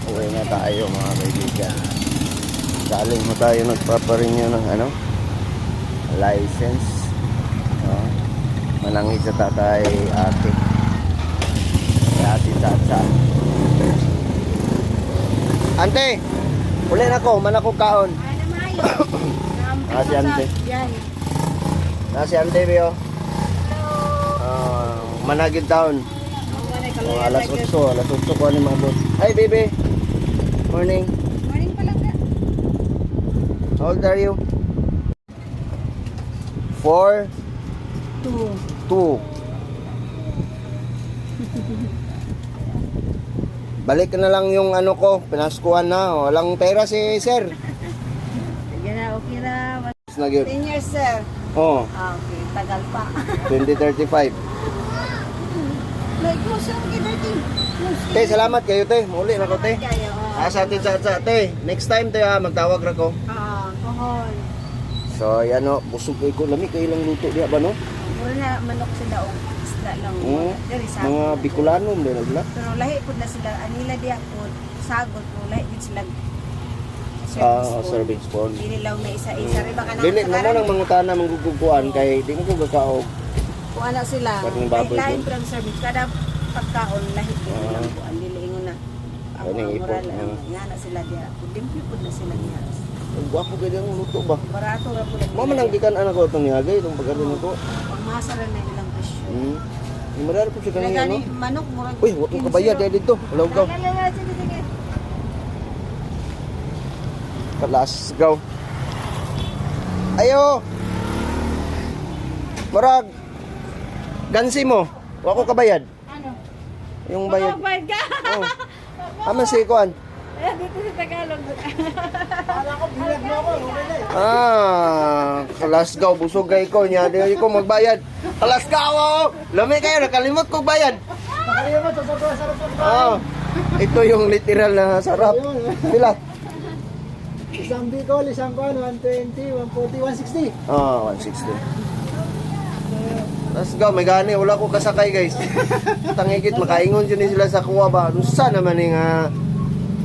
Uwi na tayo mga kaibigan. Galing mo tayo nagpaparenew ng license. Manangit sa tatay ate. Ate Chacha. Ante, uli na ko, manako kaon. Nasi ante. Nasi ante biyo. Managid taon. Alas 8 ko ni mabot. Hi baby. Morning. Morning pa lang ka. How old are you? 4 2. Balik na lang yung ano ko, pinaskuhan na. Walang pera si sir. Sige na, okay na. 10 10 years, sir. Oh, Okay, tagal pa. 2035. Like, close lang kay Dirty. Te, salamat kayo te. Muli na ko te. Kayo, Sa atin sa te. Next time te magtawag ra ko. kohon. So, yan o. Busog ko. Lami kayo lang luto diya ba no? Mura na manok sila o isda lang. Dari Mga sagot. Bicolano mo nagla. Pero lahi po na sila. Anila diya po. Sagot po. Lahi din sila. Serving spoon. Dili lang na isa-isa. Riba ka na. Dili mo nang mangutana mangguguguan kay di mo ko gakaog. Kung ano sila. Pati yung baboy Lahi doon. po ang service. Kada pagkaon lahi din lang po. Ang dili na. Ano yung ipon? Moral lang. Nga na sila diya. Dimpi po na sila niya. Ang gwapo kayo ang luto ba? Barato ra po lang. Mama nang gikan anak ko itong niyagay itong pagkaroon nito. Pangmasa na ilang presyo. Yung madara po siya kanina no? Manok murag. Uy, huwag mong kabayad dahil dito. Wala ko. Sige. Let's go. Ayo. Murag. Gansi mo. Huwag ko kabayad. Ano? Yung bayad. Bayad ka. Oh. Ama si Kuan. Dito sa Tagalog. Kalasgaw, busog kay ko niya. Di ko magbayad. Kalasgaw, oh! Lami kayo, nakalimot ko bayad. Nakalimot, sobrang sarap ng Ito yung literal na sarap. Pila? Isang Bicol, isang Kuan, 120, 140, 160. 160. Let's go, may gani. Wala ko kasakay, guys. Tangigit, makaingon dyan sila sa kuwa ba? Nusa naman yung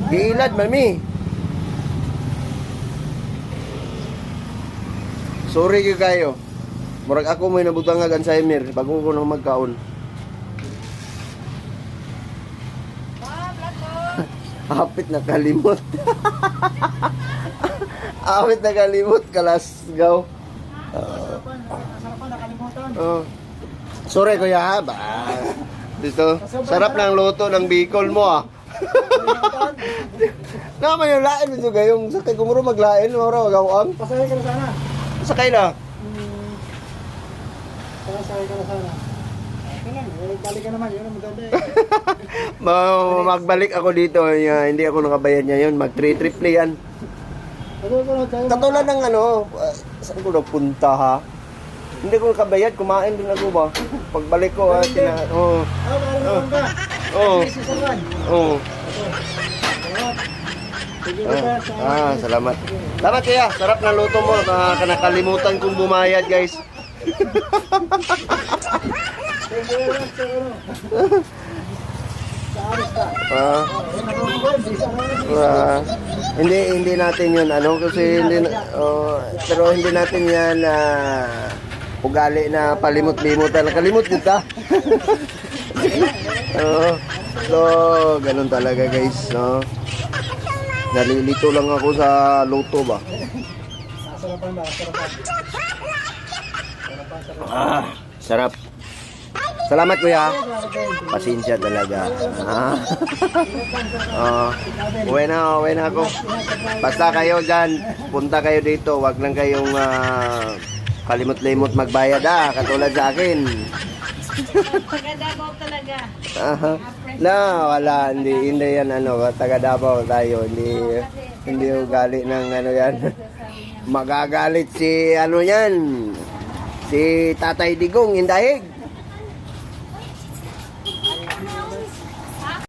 giilad, mami. Sorry kayo. Murag ako may nabutang nga Alzheimer. Bagong ko nang magkaon. Hapit na kalimot. Hapit na kalimot. Kalasgaw. Sarapan, nakalimutan. Sorry kuya ha. Dito. Sarap ng luto ng Bicol mo ah. Naman yung lain dito gayong sakay kumuro maglain moro gawang. Pasakay ka na sana. Sakay na. Pasakay ka na sana. Okay lang, balik ka naman, yun ang maganda eh. Magbalik ako dito, hindi ako nakabayad niya yun. Mag 3 trip na yan. Matutulog kayo. Katulad ng saan ko napunta ha? Hindi ko nakabayad, kumain din ako ba? Pagbalik ko parang naman ka. Busy sa Kuan. Sige ka sa Salamat. Salamat kuya, sarap na luto mo. Nakalimutan kong bumayad guys. Hindi natin yun kasi hindi pero hindi natin yan ugali na palimot-limutan. Nakalimot yun ta. So ganun talaga guys, no. Nalilito lang ako sa luto ba. Sarapan ba? Sarapan. Sarap. Salamat kuya. Pasensya talaga. Uwi na ako. Basta kayo dyan, punta kayo dito. Wag lang kayong kalimot-limot magbayad katulad sa akin. Taga Davao talaga. Wala. Hindi yan taga Davao tayo. Hindi ugali ng yan. Magagalit si yan. Si Tatay Digong, Indahig.